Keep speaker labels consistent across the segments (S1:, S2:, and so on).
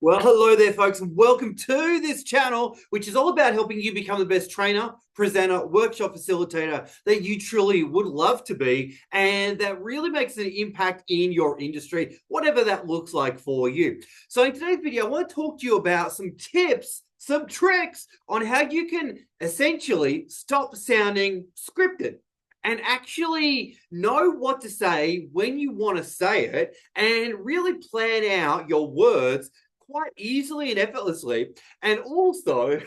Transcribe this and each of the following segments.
S1: Well, hello there, folks, and welcome to this channel, which is all about helping you become the best trainer, presenter, workshop facilitator that you truly would love to be, and that really makes an impact in your industry, whatever that looks like for you. So in today's video, I want to talk to you about some tips, some tricks on how you can essentially stop sounding scripted and actually know what to say when you want to say it and really plan out your words quite easily and effortlessly, and also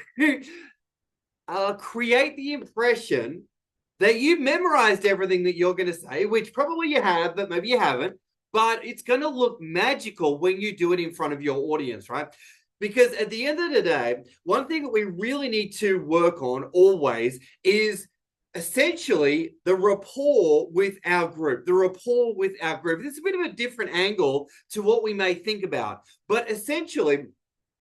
S1: create the impression that you memorized everything that you're going to say, which probably you have, but maybe you haven't. But it's going to look magical when you do it in front of your audience, right? Because at the end of the day, one thing that we really need to work on always is essentially the rapport with our group. The rapport with our group. This is a bit of a different angle to what we may think about. But essentially,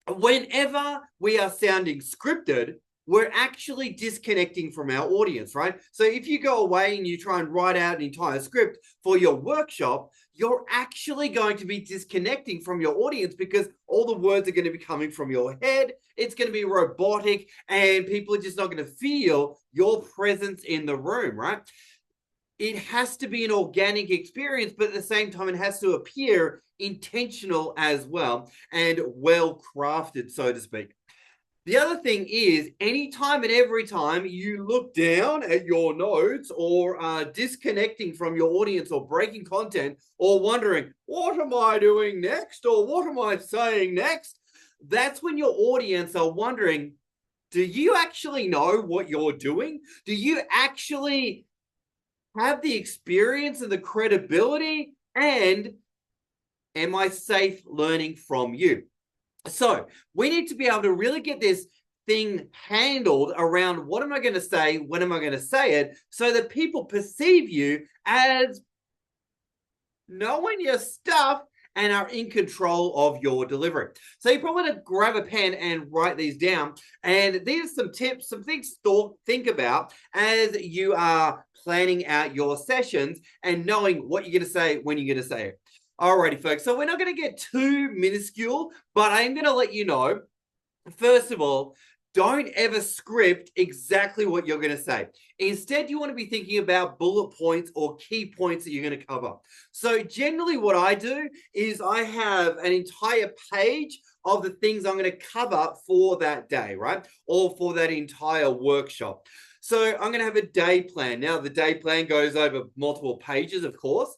S1: whenever we are sounding scripted, we're actually disconnecting from our audience, right? So if you go away and you try and write out an entire script for your workshop, you're actually going to be disconnecting from your audience because all the words are going to be coming from your head. It's going to be robotic and people are just not going to feel your presence in the room, right? It has to be an organic experience, but at the same time, it has to appear intentional as well and well crafted, so to speak. The other thing is, anytime and every time you look down at your notes or are disconnecting from your audience or breaking content or wondering, what am I doing next? Or what am I saying next? That's when your audience are wondering, do you actually know what you're doing? Do you actually have the experience and the credibility? And am I safe learning from you? So we need to be able to really get this thing handled around what am I going to say, when am I going to say it, so that people perceive you as knowing your stuff and are in control of your delivery. So you probably want to grab a pen and write these down. And these are some tips, some things to think about as you are planning out your sessions and knowing what you're going to say, when you're going to say it. Alrighty, folks. So we're not going to get too minuscule, but I am going to let you know, first of all, don't ever script exactly what you're going to say. Instead, you want to be thinking about bullet points or key points that you're going to cover. So generally what I do is I have an entire page of the things I'm going to cover for that day, right? Or for that entire workshop. So I'm going to have a day plan. Now, the day plan goes over multiple pages, of course,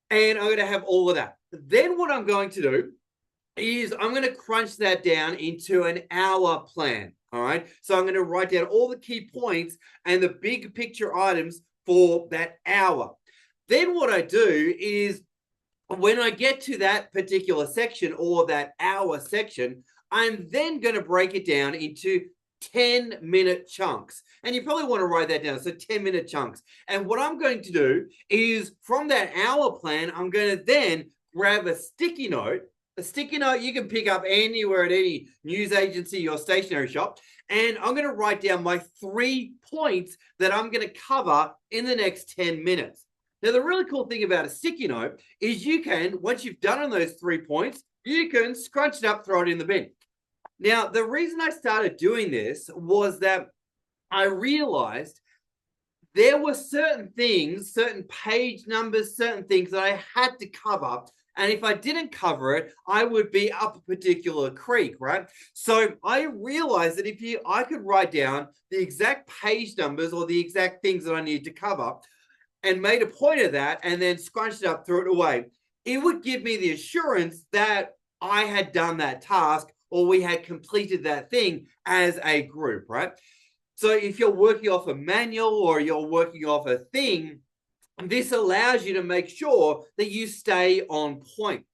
S1: and I'm going to have all of that. Then what I'm going to do is I'm going to crunch that down into an hour plan. All right. So I'm going to write down all the key points and the big picture items for that hour. Then what I do is when I get to that particular section or that hour section, I'm then going to break it down into 10-minute chunks. And you probably want to write that down. So 10-minute chunks. And what I'm going to do is from that hour plan, I'm going to then grab a sticky note. A sticky note you can pick up anywhere at any news agency or stationery shop. And I'm going to write down my 3 points that I'm going to cover in the next 10 minutes. Now, the really cool thing about a sticky note is you can, once you've done on those 3 points, you can scrunch it up, throw it in the bin. Now, the reason I started doing this was that I realized there were certain things, certain page numbers, certain things that I had to cover. And if I didn't cover it, I would be up a particular creek, right? So I realized that if I could write down the exact page numbers or the exact things that I need to cover and made a point of that and then scrunched it up, threw it away, it would give me the assurance that I had done that task or we had completed that thing as a group, right? So if you're working off a manual or you're working off a thing, this allows you to make sure that you stay on point.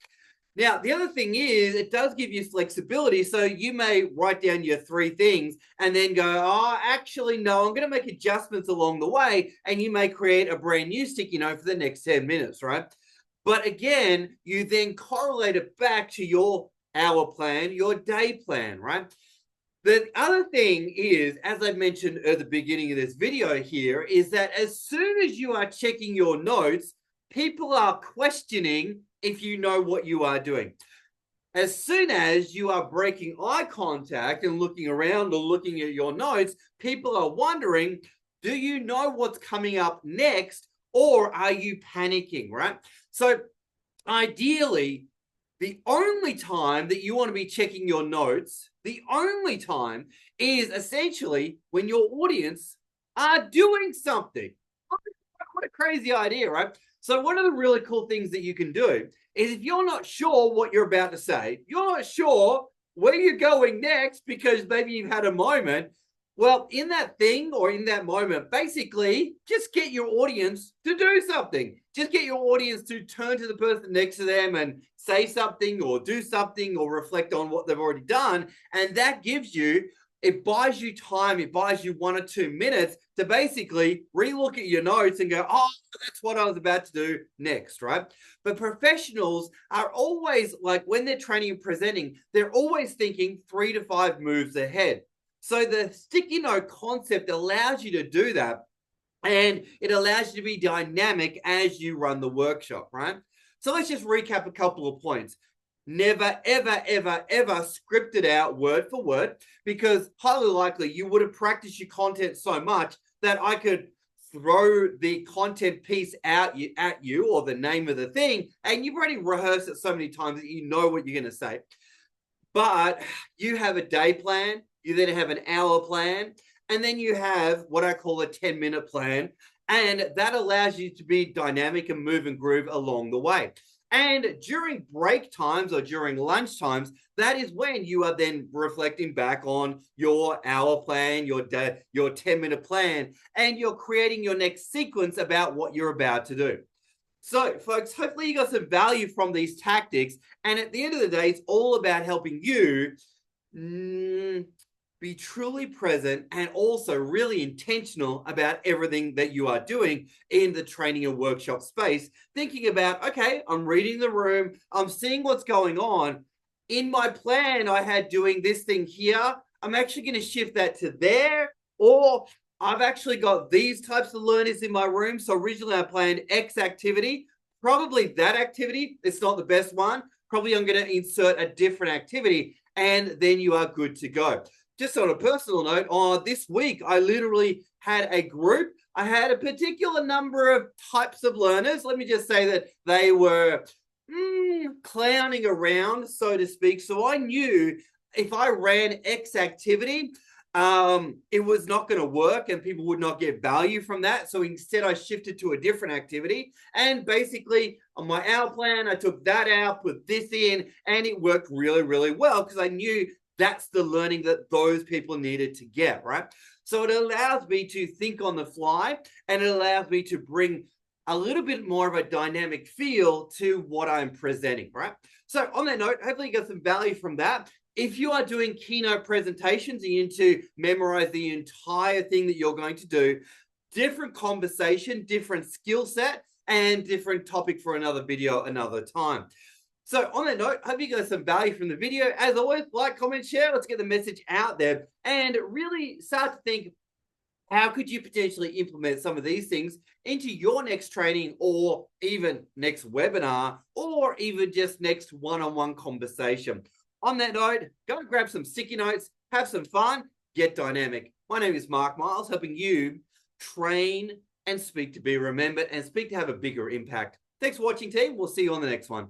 S1: Now, the other thing is it does give you flexibility. So you may write down your 3 things and then go, oh, actually, no, I'm going to make adjustments along the way. And you may create a brand new sticky note for the next 10 minutes, right? But again, you then correlate it back to your hour plan, your day plan, right? The other thing is, as I mentioned at the beginning of this video here, is that as soon as you are checking your notes, people are questioning if you know what you are doing. As soon as you are breaking eye contact and looking around or looking at your notes, people are wondering, do you know what's coming up next, or are you panicking, right? So ideally, the only time that you want to be checking your notes, the only time is essentially when your audience are doing something. What a crazy idea, right? So one of the really cool things that you can do is if you're not sure what you're about to say, you're not sure where you're going next because maybe you've had a moment. Well, in that thing or in that moment, basically just get your audience to do something. Just get your audience to turn to the person next to them and say something or do something or reflect on what they've already done. And that gives you, it buys you time, it buys you 1 or 2 minutes to basically relook at your notes and go, oh, that's what I was about to do next, right? But professionals are always, like when they're training and presenting, they're always thinking 3 to 5 moves ahead. So the sticky note concept allows you to do that, and it allows you to be dynamic as you run the workshop, right? So let's just recap a couple of points. Never, ever, ever, ever script it out word for word, because highly likely you would have practiced your content so much that I could throw the content piece out at you or the name of the thing, and you've already rehearsed it so many times that you know what you're going to say. But you have a day plan, you then have an hour plan, and then you have what I call a 10-minute plan. And that allows you to be dynamic and move and groove along the way. And during break times or during lunch times, that is when you are then reflecting back on your hour plan, your 10-minute plan, and you're creating your next sequence about what you're about to do. So, folks, hopefully you got some value from these tactics. And at the end of the day, it's all about helping you be truly present and also really intentional about everything that you are doing in the training and workshop space. Thinking about, okay, I'm reading the room, I'm seeing what's going on. In my plan, I had doing this thing here. I'm actually going to shift that to there, or I've actually got these types of learners in my room. So originally I planned X activity, probably that activity. It's not the best one. Probably I'm going to insert a different activity, and then you are good to go. Just on a personal note, this week, I literally had a group. I had a particular number of types of learners. Let me just say that they were clowning around, so to speak. So I knew if I ran X activity, it was not going to work and people would not get value from that. So instead I shifted to a different activity, and basically on my hour plan, I took that out, put this in, and it worked really, really well because I knew that's the learning that those people needed to get, right? So it allows me to think on the fly, and it allows me to bring a little bit more of a dynamic feel to what I'm presenting, right? So on that note, hopefully you got some value from that. If you are doing keynote presentations and you need to memorize the entire thing that you're going to do, different conversation, different skill set, and different topic for another video another time. So on that note, hope you got some value from the video. As always, like, comment, share. Let's get the message out there and really start to think, how could you potentially implement some of these things into your next training or even next webinar or even just next one-on-one conversation? On that note, go and grab some sticky notes, have some fun, get dynamic. My name is Mark Miles, helping you train and speak to be remembered and speak to have a bigger impact. Thanks for watching, team. We'll see you on the next one.